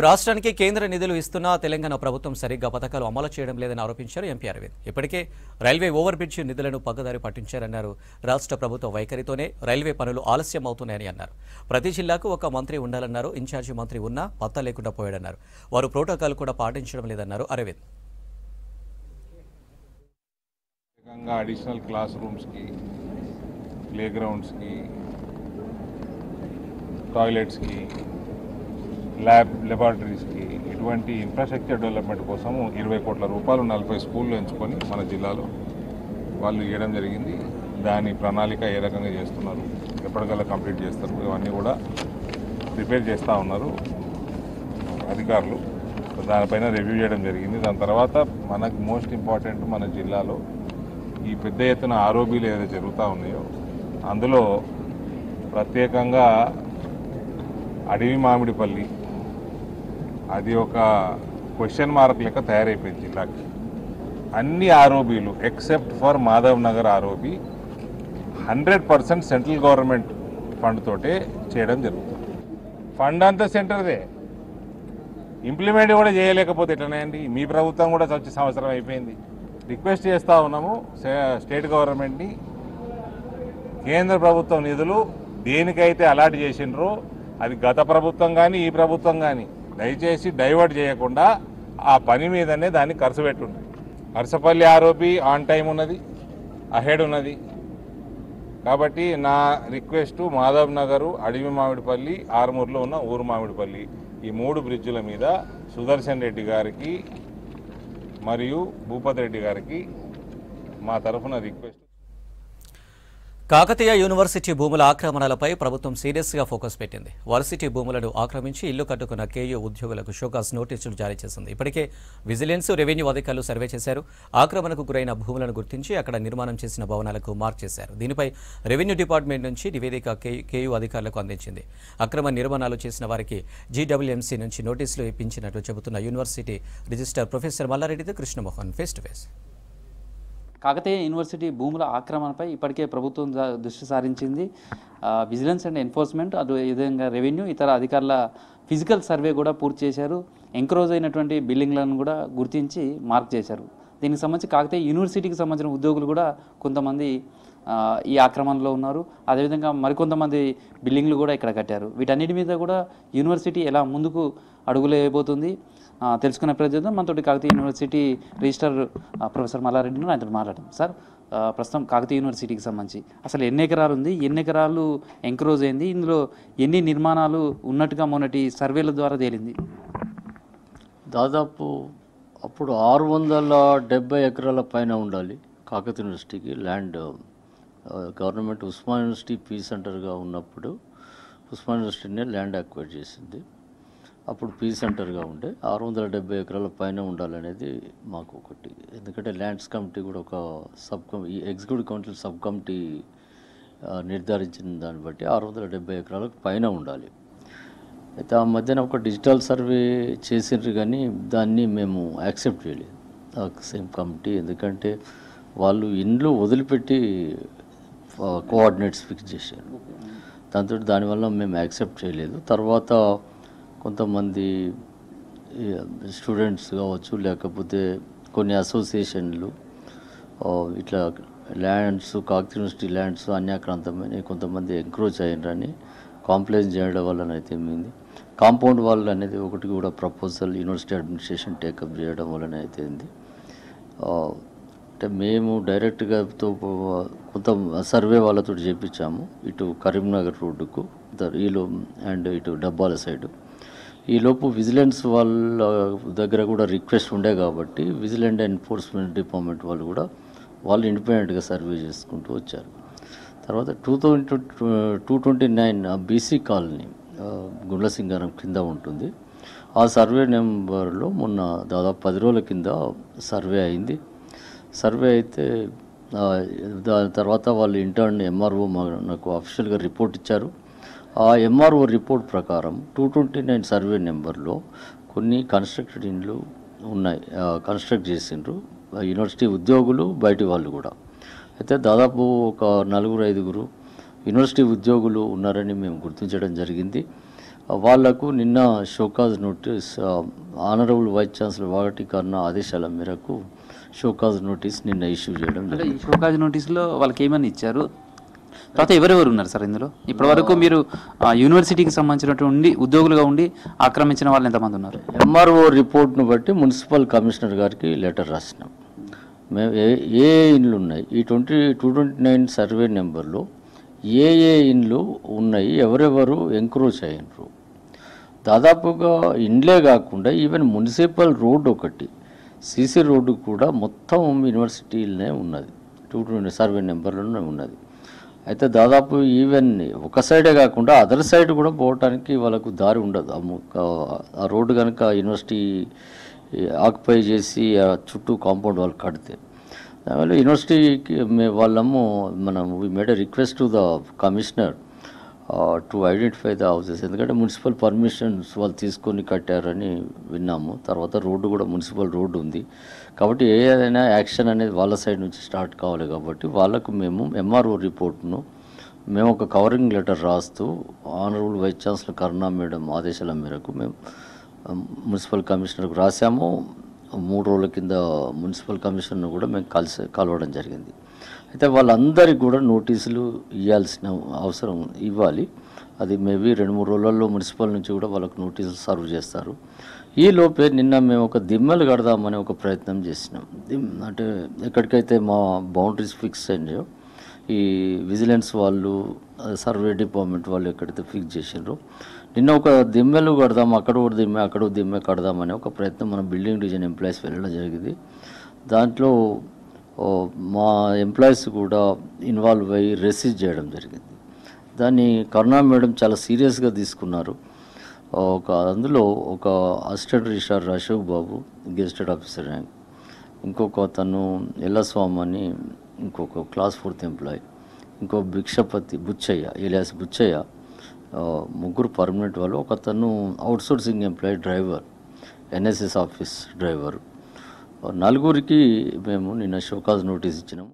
రాష్ట్రానికి కేంద్ర నిధులు ఇస్తున్నా తెలంగాణ ప్రభుత్వం సరిగ్గా పథకాలు అమలు చేయడం లేదని ఆరోపించారు ఎంపీ అరవింద్. ఇప్పటికే రైల్వే ఓవర్ బ్రిడ్జ్ నిధులను పక్కదారి పట్టించారన్నారు. రాష్ట్ర ప్రభుత్వ వైఖరితోనే రైల్వే పనులు ఆలస్యం అవుతున్నాయని అన్నారు. ప్రతి జిల్లాకు ఒక మంత్రి ఉండాలన్నారు. ఇన్ఛార్జి మంత్రి ఉన్నా పత్తా లేకుండా పోయాడన్నారు. వారు ప్రోటోకాల్ కూడా పాటించడం లేదన్నారు అరవింద్. అడిషనల్ క్లాస్ రూమ్స్కి, ప్లే గ్రౌండ్స్కి, టాయిలెట్స్కి, లెబార్టరీస్కి ఇటువంటి ఇన్ఫ్రాస్ట్రక్చర్ డెవలప్మెంట్ కోసము 20 కోట్ల రూపాయలు 40 స్కూళ్ళు ఎంచుకొని మన జిల్లాలో వాళ్ళు ఇవ్వడం జరిగింది. దాని ప్రణాళిక ఏ రకంగా చేస్తున్నారు, ఎప్పటికల్లా కంప్లీట్ చేస్తారు, ఇవన్నీ కూడా ప్రిపేర్ చేస్తూ ఉన్నారు అధికారులు. దానిపైన రివ్యూ చేయడం జరిగింది. దాని తర్వాత మనకు మోస్ట్ ఇంపార్టెంట్ మన జిల్లాలో ఈ పెద్ద ఎత్తున ఆరోబీలు ఏదైతే జరుగుతూ ఉన్నాయో అందులో ప్రత్యేకంగా అడవి మామిడిపల్లి అది ఒక క్వశ్చన్ మార్క్ లెక్క తయారైపోయింది జిల్లాకి. అన్ని ఆరోబీలు except for Madhav Nagar ROB 100% central government fund తోటే చేయడం జరుగుతుంది. ఫండ్ అంతా సెంటర్దే, ఇంప్లిమెంట్ కూడా చేయలేకపోతే ఎట్లనే అండి. మీ ప్రభుత్వం కూడా వచ్చే సంవత్సరం అయిపోయింది. రిక్వెస్ట్ చేస్తూ ఉన్నాము స్టేట్ గవర్నమెంట్ని, కేంద్ర ప్రభుత్వం నిధులు దేనికైతే అలాట్ చేసినరో అది గత ప్రభుత్వం కానీ ఈ ప్రభుత్వం కానీ దయచేసి డైవర్ట్ చేయకుండా ఆ పని మీదనే దాన్ని ఖర్చు పెట్టుండి. అరసపల్లి ఆరోపి ఆన్ టైం ఉన్నది, అహెడ్ ఉన్నది. కాబట్టి నా రిక్వెస్ట్ మాధవ్ నగరు, అడవి మామిడిపల్లి, ఆర్మూర్లో ఉన్న ఊరు మామిడిపల్లి ఈ 3 బ్రిడ్జుల మీద సుదర్శన్ రెడ్డి గారికి మరియు భూపతి రెడ్డి గారికి మా తరఫున రిక్వెస్ట్. కాకతీయ యూనివర్సిటీ భూముల ఆక్రమణలపై ప్రభుత్వం సీరియస్గా ఫోకస్ పెట్టింది. వర్సిటీ భూములను ఆక్రమించి ఇల్లు కట్టుకున్న కేయూ ఉద్యోగులకు షోకాస్ నోటీసులు జారీ చేసింది. ఇప్పటికే విజిలెన్స్, రెవెన్యూ అధికారులు సర్వే చేశారు. ఆక్రమణకు గురైన భూములను గుర్తించి అక్కడ నిర్మాణం చేసిన భవనాలకు మార్క్ చేశారు. దీనిపై రెవెన్యూ డిపార్ట్మెంట్ నుంచి నివేదిక కేయూ అధికారులకు అందించింది. అక్రమ నిర్మాణాలు చేసిన వారికి జీడబ్ల్యూఎంసీ నుంచి నోటీసులు ఇప్పించినట్లు చెబుతున్న university registrar professor Mallareddy Krishnamohan face to face. Kakatiya university భూముల ఆక్రమణపై ఇప్పటికే ప్రభుత్వం దృష్టి సారించింది. విజిలెన్స్ అండ్ ఎన్ఫోర్స్మెంట్, అదేవిధంగా రెవెన్యూ, ఇతర అధికారుల ఫిజికల్ సర్వే కూడా పూర్తి చేశారు. ఎంక్రోజ్ అయినటువంటి బిల్డింగ్లను కూడా గుర్తించి మార్క్ చేశారు. దీనికి సంబంధించి కాకతీయ యూనివర్సిటీకి సంబంధించిన ఉద్యోగులు కూడా కొంతమంది ఈ ఆక్రమణలో ఉన్నారు. అదేవిధంగా మరికొంతమంది బిల్డింగ్లు కూడా ఇక్కడ కట్టారు. వీటన్నిటి మీద కూడా యూనివర్సిటీ ఎలా ముందుకు అడుగులు వేయబోతుంది తెలుసుకునే ప్రయత్నం మనతో కాకతీయ యూనివర్సిటీ రిజిస్టర్ ప్రొఫెసర్ మల్లారెడ్డిని ఆయనతో మాట్లాడడం. సార్, ప్రస్తుతం కాకతీయ యూనివర్సిటీకి సంబంధించి అసలు ఎన్ని ఎకరాలు ఉంది, ఎన్ని ఎకరాలు ఎంక్రోజ్ అయింది, ఇందులో ఎన్ని నిర్మాణాలు ఉన్నట్టుగా మొన్నటి సర్వేల ద్వారా తేలింది? దాదాపు అప్పుడు 670 ఎకరాల పైన ఉండాలి కాకతీయ యూనివర్సిటీకి land. Government Osman university P సెంటర్గా ఉన్నప్పుడు ఉస్మాన్ యూనివర్సిటీనే ల్యాండ్ అక్వైర్ చేసింది. అప్పుడు పీ సెంటర్గా ఉండే 670 ఎకరాల పైన ఉండాలనేది మాకు ఒకటి. ఎందుకంటే ల్యాండ్స్ కమిటీ కూడా ఒక ఎగ్జిక్యూటివ్ కౌన్సిల్ సబ్ కమిటీ నిర్ధారించిన దాన్ని బట్టి 670 ఎకరాలకు పైన ఉండాలి. అయితే ఆ మధ్యన ఒక డిజిటల్ సర్వే చేసిండ్రు కానీ దాన్ని మేము యాక్సెప్ట్ చేయలేదు సేమ్ కమిటీ. ఎందుకంటే వాళ్ళు ఇండ్లు వదిలిపెట్టి కోఆర్డినేట్స్ ఫిక్స్ చేశారు. దానివల్ల మేము యాక్సెప్ట్ చేయలేదు. తర్వాత కొంతమంది స్టూడెంట్స్ కావచ్చు, లేకపోతే కొన్ని అసోసియేషన్లు ఇట్లా ల్యాండ్స్, కాకతీయ యూనివర్సిటీ ల్యాండ్స్ అన్యాక్రాంతమైన కొంతమంది ఎంక్రోచ్ అయ్యారని కాంప్లైంట్ చేయడం వల్ల అయితే ఏమైంది, కాంపౌండ్ వాల్ అనేది ఒకటి కూడా ప్రపోజల్ యూనివర్సిటీ అడ్మినిస్ట్రేషన్ టేకప్ చేయడం వలన అయితే అయింది. అంటే మేము డైరెక్ట్గా కొంత సర్వే వాళ్ళతో చేయించాము ఇటు కరీంనగర్ రోడ్డుకు అండ్ ఇటు డబ్బాల సైడు. ఈలోపు విజిలెన్స్ వాళ్ళ దగ్గర కూడా రిక్వెస్ట్ ఉండే కాబట్టి విజిలెంట్ ఎన్ఫోర్స్మెంట్ డిపార్ట్మెంట్ వాళ్ళు ఇండిపెండెంట్గా సర్వే చేసుకుంటూ వచ్చారు. తర్వాత 229 బీసీ కాలనీ గుండ్లసింగారం కింద ఉంటుంది. ఆ సర్వే నెంబర్లో మొన్న దాదాపు 10 రోజుల కింద సర్వే అయింది. సర్వే అయితే దాని తర్వాత వాళ్ళు ఇంటర్న్ ఎంఆర్ఓ నాకు అఫీషియల్గా రిపోర్ట్ ఇచ్చారు. ఆ ఎంఆర్ఓ రిపోర్ట్ ప్రకారం 229 సర్వే నెంబర్లో కొన్ని కన్స్ట్రక్టెడ్ ఇండ్లు ఉన్నాయి, కన్స్ట్రక్ట్ చేసిండ్రు యూనివర్సిటీ ఉద్యోగులు, బయటి వాళ్ళు కూడా. అయితే దాదాపు ఒక 4-5 యూనివర్సిటీ ఉద్యోగులు ఉన్నారని మేము గుర్తించడం జరిగింది. వాళ్లకు నిన్న show cause notice honourable vice chancellor Vagati Karna ఆదేశాల మేరకు షోకాజ్ నోటీస్ నిన్న ఇష్యూ చేయడం అంటే జరిగింది. ఈ షోకాజ్ నోటీసులో వాళ్ళకి ఏమని ఇచ్చారు, తర్వాత ఎవరెవరు ఉన్నారు సార్ ఇందులో? ఇప్పటివరకు మీరు యూనివర్సిటీకి సంబంధించినటువంటి ఉద్యోగులుగా ఉండి ఆక్రమించిన వాళ్ళు ఎంతమంది ఉన్నారు? ఎంఆర్ఓ రిపోర్ట్ను బట్టి మున్సిపల్ కమిషనర్ గారికి లెటర్ రాసినాం. మేము ఏ ఇండ్లు ఉన్నాయి, ఈ 229 సర్వే నెంబర్లో ఏ ఇండ్లు ఉన్నాయి, ఎవరెవరు ఎంక్రోచ్ అయినరు, దాదాపుగా ఇండ్లే కాకుండా ఈవెన్ మున్సిపల్ రోడ్డు ఒకటి సీసీ రోడ్డు కూడా మొత్తం యూనివర్సిటీలోనే ఉన్నది, 220 సర్వే నెంబర్లోనే ఉన్నది. అయితే దాదాపు ఈవెన్ ఒక సైడే కాకుండా అదర్ సైడ్ కూడా పోవటానికి వాళ్ళకు దారి ఉండదు. ఆ రోడ్డు కనుక యూనివర్సిటీ ఆక్యుపై చేసి ఆ చుట్టూ కాంపౌండ్ వాళ్ళు కడితే, దానివల్ల యూనివర్సిటీకి వాళ్ళము we made a request to the commissioner to identify the houses. ఎందుకంటే మున్సిపల్ పర్మిషన్స్ వాళ్ళు తీసుకొని కట్టారని విన్నాము. తర్వాత రోడ్డు కూడా మున్సిపల్ రోడ్డు ఉంది కాబట్టి ఏదైనా యాక్షన్ అనేది వాళ్ళ సైడ్ నుంచి స్టార్ట్ కావాలి. కాబట్టి వాళ్ళకు మేము ఎంఆర్ఓ రిపోర్ట్ను మేము ఒక కవరింగ్ లెటర్ రాస్తూ ఆనరబుల్ వైస్ ఛాన్సలర్ కరుణా మేడం ఆదేశాల మేరకు మేము మున్సిపల్ కమిషనర్కు రాసాము. 3 రోజుల కింద మున్సిపల్ కమిషనర్ను కూడా మేము కలవడం జరిగింది. అయితే వాళ్ళందరికీ కూడా నోటీసులు ఇవ్వాల్సిన అవసరం ఇవ్వాలి. అది మేబీ 2-3 రోజులలో మున్సిపల్ నుంచి కూడా వాళ్ళకు నోటీసులు సర్వ్ చేస్తారు. ఈ లోపే నిన్న మేము ఒక దిమ్మలు కడదామని ఒక ప్రయత్నం చేసినాం. అంటే ఎక్కడికైతే మా బౌండరీస్ ఫిక్స్ అయినాయో ఈ విజిలెన్స్ వాళ్ళు సర్వే డిపార్ట్మెంట్ వాళ్ళు ఎక్కడైతే ఫిక్స్ చేసినారో నిన్న ఒక దిమ్మెలు కడదాం, అక్కడ ఒక దిమ్మె కడదామని ఒక ప్రయత్నం మన బిల్డింగ్ డివిజన్ ఎంప్లాయీస్ వెళ్ళడం జరిగింది. దాంట్లో మా ఎంప్లాయీస్ కూడా ఇన్వాల్వ్ అయ్యి రెసిస్ట్ చేయడం జరిగింది. దాన్ని కరుణా మేడం చాలా సీరియస్గా తీసుకున్నారు. అందులో ఒక అసిస్టెంట్ రిజిస్ట్రార్ అశోక్ బాబు గెజిటెడ్ ఆఫీసర్ ర్యాంక్, ఇంకొక తను ఎల్లస్వామి అని ఇంకొక క్లాస్ 4th ఎంప్లాయీ, ఇంకో భిక్షపతి బుచ్చయ్య ఏలియాస్ బుచ్చయ్య, 3 పర్మనెంట్ వాళ్ళు, ఒక తను outsourcing employee driver, NSS office driver, 4కి మేము నిన్న షోకాజ్ నోటీస్ ఇచ్చినాము.